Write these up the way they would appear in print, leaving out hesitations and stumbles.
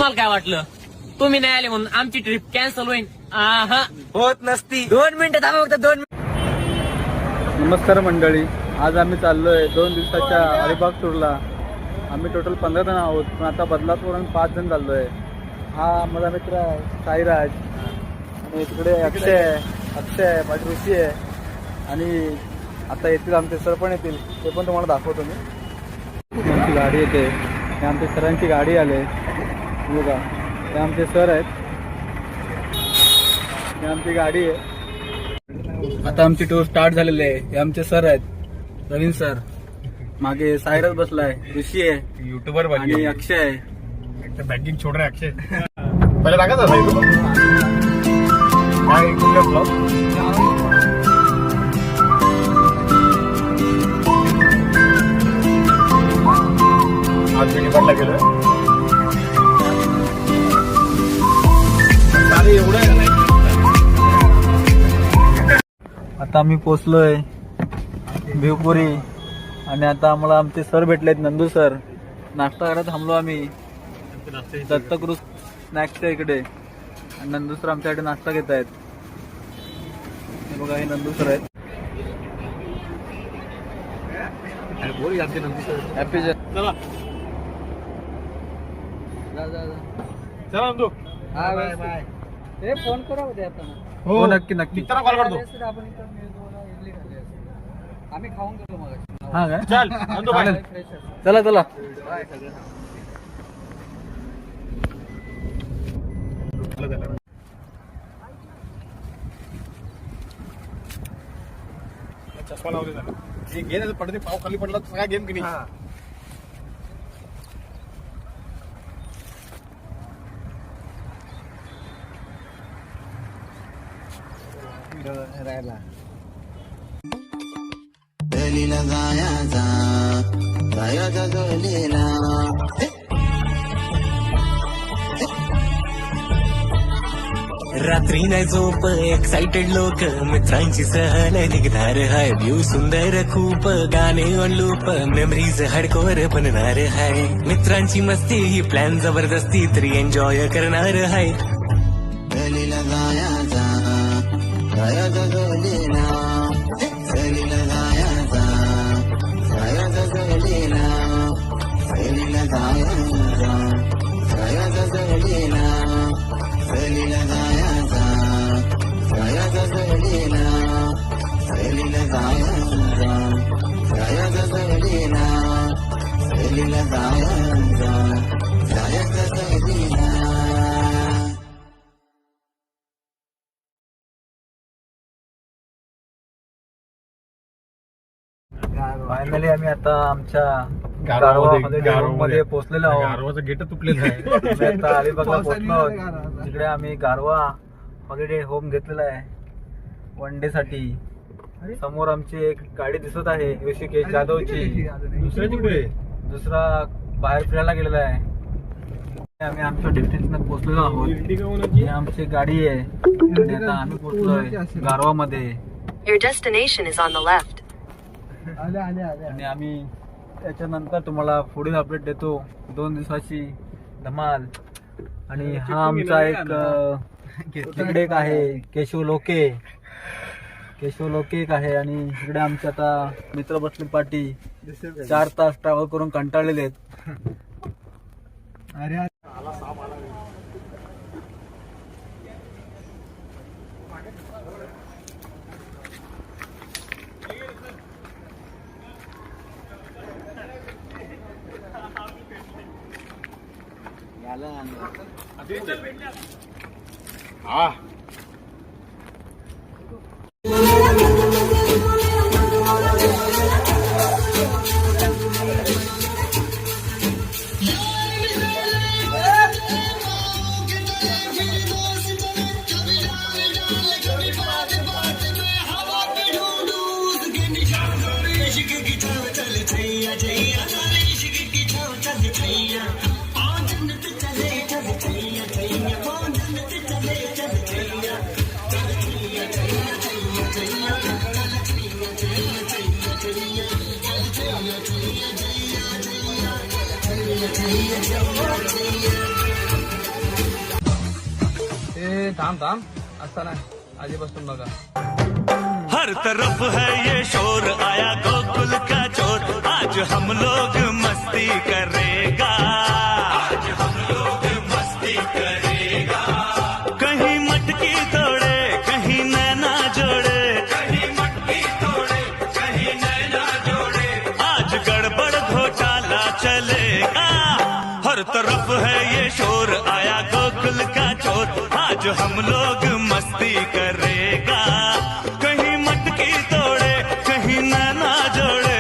तुम्हाला काय वाटलं तुम्ही नाही आले म्हणून आमची ट्रिप कॅन्सल होईल? होत नसती. 2 मिनिटं थांबा फक्त 2 मिनिट. नमस्कार मंडळी, आज आम्ही चाललोय 2 दिवसाच्या अलिबाग टूरला. आम्ही टोटल 15 जण आहोत, पण आता बदलापूरवरून 5 जण चाललोय. हा माझा मित्र आहे साईराज, आणि तिकडे अक्षय माझी ऋषी आहे, आणि आता येतील आमचे सर पण येतील, ते पण तुम्हाला दाखवतो मी. आमची गाडी येते, हे आमच्या सरांची गाडी आले बघा, हे आमचे सर आहेत, हे आमची गाडी आहे. आता आमची टूर स्टार्ट झालेली आहे. हे आमचे सर आहेत, रवींद्र सर, मागे सायरस बसलाय, ऋषी आहे यूट्यूबर आणि अक्षय आहे. बँकिंग छोड़ रहा है अक्षय. पहले टाका था भाई तो काय कुठला ब्लॉग आज यूनिफॉर्मला गेलोय. चालेल एवढं आहे नाही. आता आम्ही पोचलोय भिवपुरी, आणि आता आम्हाला आमचे सर भेटलेत, नंदू सर. नाश्ता करायला थांबलो आम्ही दत्तकृष स्नॅक्सच्या इकडे, आणि नंदू सर आमच्याकडे नाश्ता घेत आहेत. हे बघा, हे नंदू सर आहेत. बोल आमचे नंतर सर. हॅपी चला चला नंदू. Bye bye. हे फोन करा उद्या आता. हो नक्की नक्की. मित्रांना कॉल करतो. आम्ही खाऊन गेलो मग. हा काय, चल नंदू बाय. चला चला. चष्मा लावले झाला. हे घे ना, पडते पाव खाली पडला तर सगळा गेम की नाही. दलीला गायाचा गलीला रात्री नाही झोप, एक्साइटेड लोक, मित्रांची सहल निघणार हाय. व्ह्यू सुंदर खूप, गाणे ऑन लूप, मेमरीज हार्डकोर बनणार हाय. मित्रांची मस्ती ही प्लॅन जबरदस्ती, तरी एन्जॉय करणार हाय. दलीला गायाचा गलीला दलीला गायाचा गलीला दलीला गायाचा गलीला दलीला गायाचा गलीला दलीला गायाचा गलीला दलीला गायाचा गलीला. फायनली आम्ही आता आमच्या गारवामध्ये मध्ये पोहोचलेलो आहोत. गारवाचं गेट तुटलेलं आहे. आम्ही आता अलिबागला पोहोचलो आहोत. तिकडे आम्ही गारवा हॉलिडे होम घेतलेला आहे 1 डे साठी. समोर आमची एक गाडी दिसत आहे, ऋषिकेश जाधवची. दुसऱ्याची पुढे दुसरा बाहेर फिरायला गेलेला आहे. आम्ही आमच्या डेस्टिनेशन पोहोचलेलो आहोत. ही आमची गाडी आहे, आणि आता आम्ही पोहोचलोय गारवा मध्ये. Your destination is on the left. आणि आम्ही त्याच्यानंतर तुम्हाला पुढील अपडेट देतो. 2 दिवसाची धमाल. आणि हा आमचा एक तिकडे एक आहे केशव लोके एक आहे, आणि इकडे आमचे आता मित्र बसले पाठी. 4 तास ट्रॅव्हल करून कंटाळलेले आहेत. हा थांब असता नाही आधी बसून बघा. हर तरफ है ये शोर आया गोकुल का चोर आज हम लोग मस्ती करेगा आज हम लोग मस्ती करेगा कहीं मटकी तोड़े कहीं नैना जोड़े कहीं मटकी तोड़े कहीं नैना जोड़े आज गड़बड़ घोटाला चलेगा हर तरफ है ये शोर आया गोकुल का चोर आज हम लोग मस्ती करेगा कहीं मटकी तोड़े कहीं नैना जोड़े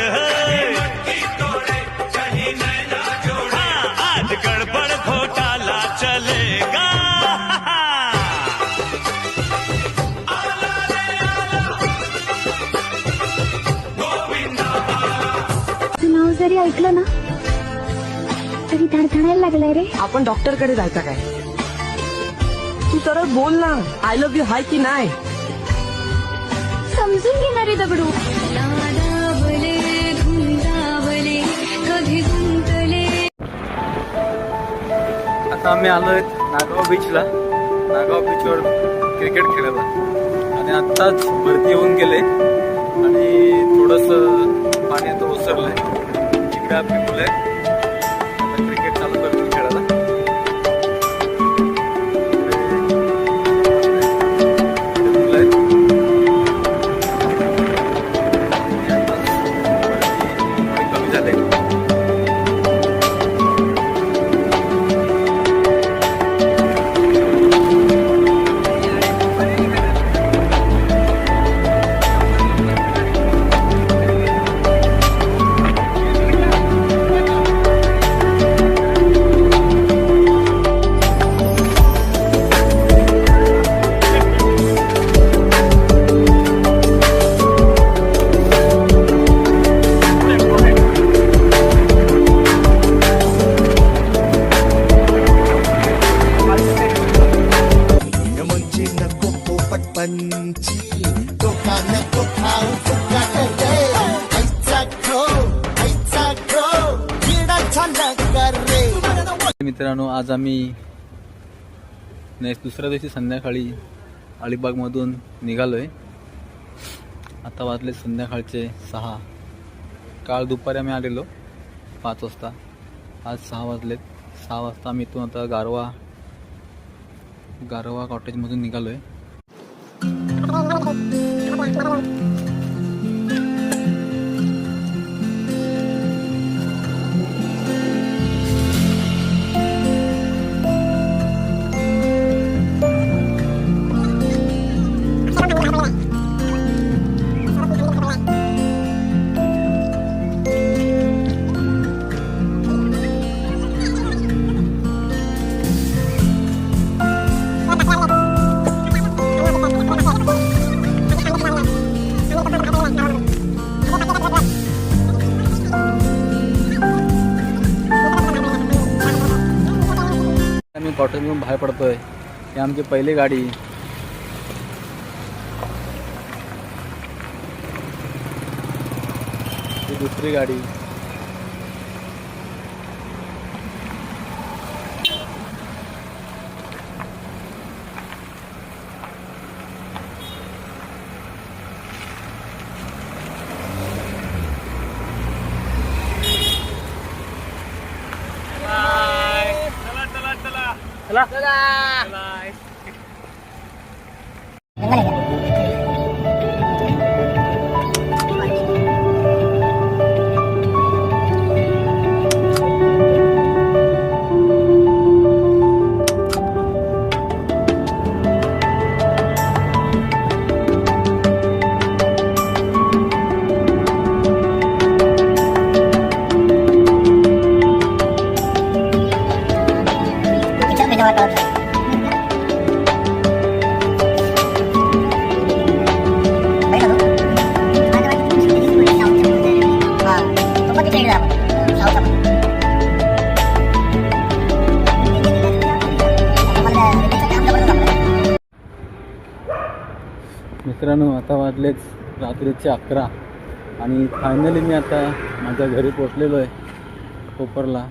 मटकी तोड़े कहीं नैना जोड़े आज गड़बड़ घोटाला चलेगा. नाव जरी ऐकलं ना तरी धडधडायला लागलंय रे. आपण डॉक्टरकडे जायचं काय? तू सरळ बोल ना, आय लव्ह यू हाय की नाही? समजून घेणारे दगडू. आता आम्ही आलोय नागाव बीचला. नागाव बीचवर क्रिकेट खेळायला आणि आत्ताच भरती येऊन गेले आणि थोडस पाणी आता ओसरलंय. इकडे आपली मुलं आहेत, आता क्रिकेट चालू करतील खेळायला. मुलं आहेत. भरती कमी झाले. मित्रांनो, आज आम्ही दुसऱ्या दिवशी संध्याकाळी अलिबागमधून निघालोय. आता वाजले संध्याकाळचे 6. काल दुपारी आम्ही आलेलो 5 वाजता. आज 6 वाजलेत. 6 वाजता आम्ही इथून आता गारवा कॉटेजमधून निघालोय. आम्ही कॉटेजमधून बाहेर पडतोय. ही आमची पहिली गाडी. ही दुसरी गाडी. मित्रांनो, आता वाजलेच रात्रीचे 11 आणि फायनली मी आता माझ्या घरी पोचलेलो आहे कोपरला.